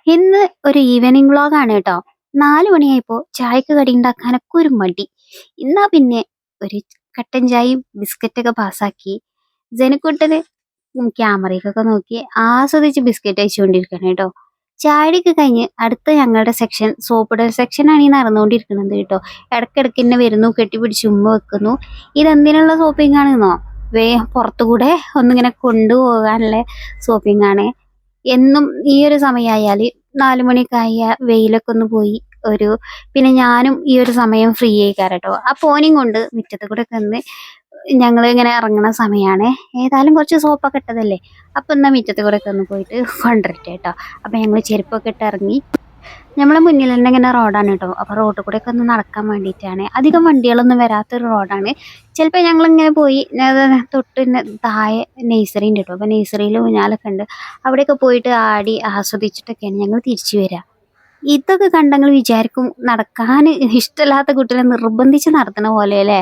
ഇന്ന് ഒരു ഈവനിങ് വ്ളോഗാണ് കേട്ടോ. 4 മണിയായപ്പോ ചായക്ക് കടി ഉണ്ടാക്കാനൊക്കെ ഒരു മടി. എന്നാ പിന്നെ ഒരു കട്ടൻ ചായയും ബിസ്ക്കറ്റൊക്കെ പാസ്സാക്കി ജനക്കൂട്ടന് ക്യാമറയ്ക്കൊക്കെ നോക്കി ആസ്വദിച്ച് ബിസ്ക്കറ്റ് അയച്ചുകൊണ്ടിരിക്കണം കേട്ടോ. ചായടിയൊക്കെ കഴിഞ്ഞ് അടുത്ത ഞങ്ങളുടെ സെക്ഷൻ സോപ്പിടൽ സെക്ഷനാണ് ഈ നടന്നുകൊണ്ടിരിക്കുന്നത് കേട്ടോ. ഇടയ്ക്കിടയ്ക്ക് എന്നെ വരുന്നു, കെട്ടിപ്പിടിച്ച് ഉമ്മ വെക്കുന്നു. ഇതെന്തിനുള്ള സോപ്പിംഗ് ആണെന്നോ, പുറത്തുകൂടെ ഒന്നിങ്ങനെ കൊണ്ടുപോകാനുള്ള സോപ്പിംഗ് ആണ്. എന്നും ഈ ഒരു സമയമായാൽ 4 മണിയൊക്കെ ആയ വെയിലൊക്കെ ഒന്ന് പോയി ഒരു പിന്നെ ഞാനും ഈ ഒരു സമയം ഫ്രീ ആയിക്കാരം കേട്ടോ. ആ പോനെയും കൊണ്ട് മുറ്റത്ത് കൂടെ ഒക്കെ ഒന്ന് ഞങ്ങൾ ഇങ്ങനെ ഇറങ്ങണ സമയമാണ്. ഏതായാലും കുറച്ച് സോപ്പൊക്കെ ഇട്ടതല്ലേ, അപ്പം എന്നാൽ മുറ്റത്ത് കൂടെ ഒക്കെ ഒന്ന് പോയിട്ട് കൊണ്ടുവരട്ടെ കേട്ടോ. അപ്പം ഞങ്ങൾ ചെരുപ്പൊക്കെ ഇട്ട് ഇറങ്ങി. നമ്മളെ മുന്നിൽ തന്നെ ഇങ്ങനെ റോഡാണ് കേട്ടോ. അപ്പോൾ റോഡിൽ കൂടെ ഒക്കെ ഒന്ന് നടക്കാൻ വേണ്ടിയിട്ടാണ്. അധികം വണ്ടികളൊന്നും വരാത്തൊരു റോഡാണ്. ചിലപ്പോൾ ഞങ്ങളിങ്ങനെ പോയി തൊട്ട് താഴെ നഴ്സറി ഉണ്ട് കേട്ടോ. അപ്പോൾ നഴ്സറിയിൽ ഊഞ്ഞാലൊക്കെ ഉണ്ട്. അവിടെയൊക്കെ പോയിട്ട് ആടി ആസ്വദിച്ചിട്ടൊക്കെയാണ് ഞങ്ങൾ തിരിച്ചു വരിക. ഇതൊക്കെ കണ്ടങ്ങൾ വിചാരിക്കും നടക്കാൻ ഇഷ്ടമില്ലാത്ത കുട്ടികളെ നിർബന്ധിച്ച് നടത്തണ പോലെ അല്ലേ.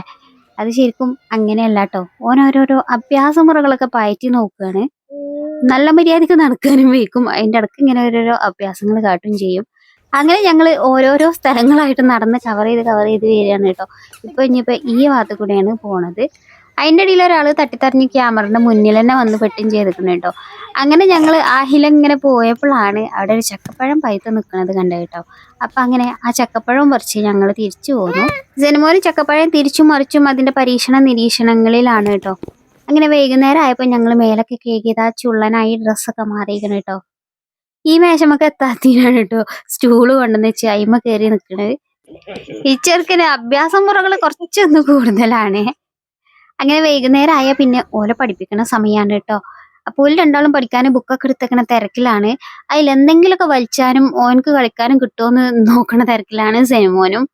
അത് ശരിക്കും അങ്ങനെയല്ല കേട്ടോ. ഓരോരോ അഭ്യാസ മുറകളൊക്കെ പയറ്റി നോക്കുകയാണ്. നല്ല മര്യാദക്ക് നടക്കാനും വയ്ക്കും, അതിൻ്റെ ഇടയ്ക്ക് ഇങ്ങനെ ഓരോരോ അഭ്യാസങ്ങൾ കാട്ടും ചെയ്യും. അങ്ങനെ ഞങ്ങൾ ഓരോരോ സ്ഥലങ്ങളായിട്ട് നടന്ന് കവർ ചെയ്ത് വരികയാണ് കേട്ടോ. ഇനിയിപ്പോൾ ഈ ഭാഗത്ത് കൂടെയാണ് പോണത്. അതിൻ്റെ ഇടയിൽ ഒരാൾ തട്ടിത്തറിഞ്ഞ് ക്യാമറയുടെ മുന്നിൽ തന്നെ വന്ന് പെട്ടും ചെയ്തിരിക്കണം കേട്ടോ. അങ്ങനെ ഞങ്ങൾ ആ ഹിലിങ്ങനെ പോയപ്പോഴാണ് അവിടെ ഒരു ചക്കപ്പഴം പഴുത്ത് നിൽക്കുന്നത് കണ്ടത് കേട്ടോ. അപ്പം അങ്ങനെ ആ ചക്കപ്പഴം പറിച്ച് ഞങ്ങൾ തിരിച്ചു പോന്നു. ജനമോന് ചക്കപ്പഴം തിരിച്ചും മറിച്ചും അതിൻ്റെ പരീക്ഷണ നിരീക്ഷണങ്ങളിലാണ് കേട്ടോ. അങ്ങനെ വൈകുന്നേരം ആയപ്പോൾ ഞങ്ങൾ മേലൊക്കെ കേകിയത് ആ ചുള്ളനായി ഡ്രസ്സൊക്കെ മാറിയിരിക്കണം കേട്ടോ. ഈ മേശമൊക്കെ എത്താത്തീനാണ് കേട്ടോ സ്റ്റൂള് കൊണ്ടുവന്ന് വെച്ച് അയിമ കയറി നിൽക്കണത്. ഈ ചെറുക്കന് അഭ്യാസ മുറകൾ കുറച്ചൊന്ന് കൂടുതലാണ്. അങ്ങനെ വൈകുന്നേരം ആയാൽ പിന്നെ ഓലെ പഠിപ്പിക്കുന്ന സമയമാണ് കേട്ടോ. അപ്പോൾ ഓല് രണ്ടാളും പഠിക്കാനും ബുക്കൊക്കെ എടുത്തേക്കണ തിരക്കിലാണ്. അതിലെന്തെങ്കിലുമൊക്കെ വലിച്ചാനും ഓനക്ക് കളിക്കാനും കിട്ടുമോയെന്ന് നോക്കണ തിരക്കിലാണ് സെനുമോനും.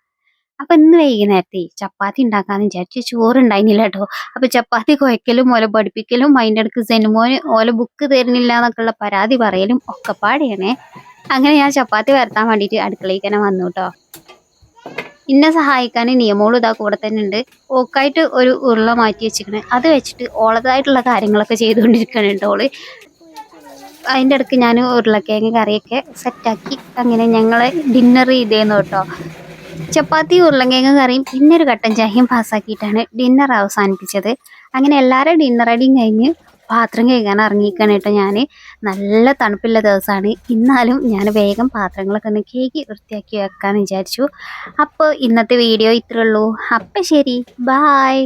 അപ്പം ഇന്ന് വൈകുന്നേരത്തെ ചപ്പാത്തി ഉണ്ടാക്കാന്ന് വിചാരിച്ചു. ചോറുണ്ടായിരുന്നില്ല കേട്ടോ. അപ്പം ചപ്പാത്തി കുഴക്കലും ഓലെ പഠിപ്പിക്കലും അതിൻ്റെ ഇടയ്ക്ക് സെനുമോന് ഓലെ ബുക്ക് തരുന്നില്ല എന്നൊക്കെയുള്ള പരാതി പറയലും ഒക്കെ പാടെയാണേ. അങ്ങനെ ഞാൻ ചപ്പാത്തി വരുത്താൻ വേണ്ടിയിട്ട് അടുക്കളയിൽ തന്നെ വന്നു കേട്ടോ. ഇന്നെ സഹായിക്കാൻ നിയമോളും ഇതാ കൂടെ തന്നെ ഉണ്ട്. ഓക്കായിട്ട് ഒരു ഉരുള മാറ്റി വെച്ചിരിക്കണ്. അത് വെച്ചിട്ട് ഓളതായിട്ടുള്ള കാര്യങ്ങളൊക്കെ ചെയ്തുകൊണ്ടിരിക്കുകയാണ് കേട്ടോ ഓള്. അതിൻ്റെ ഇടയ്ക്ക് ഞാൻ ഉരുളക്കിഴങ്ങ് കറിയൊക്കെ സെറ്റാക്കി അങ്ങനെ ഞങ്ങൾ ഡിന്നർ ചെയ്തേന്നു കേട്ടോ. ചപ്പാത്തി ഉരുളക്കിഴങ്ങ് കറിയും പിന്നെ ഒരു കട്ടൻ ചായയും പാസ്സാക്കിയിട്ടാണ് ഡിന്നർ അവസാനിപ്പിച്ചത്. അങ്ങനെ എല്ലാവരും ഡിന്നർ അടിയും കഴിഞ്ഞ് പാത്രം കഴുകാൻ ഇറങ്ങിയിരിക്കണം കേട്ടോ. ഞാൻ നല്ല തണുപ്പുള്ള ദിവസമാണ്, എന്നാലും ഞാൻ വേഗം പാത്രങ്ങളൊക്കെ ഒന്ന് കഴുകി വൃത്തിയാക്കി വെക്കാമെന്ന് വിചാരിച്ചു. അപ്പോൾ ഇന്നത്തെ വീഡിയോ ഇത്രേ ഉള്ളൂ. അപ്പം ശരി, ബായ്.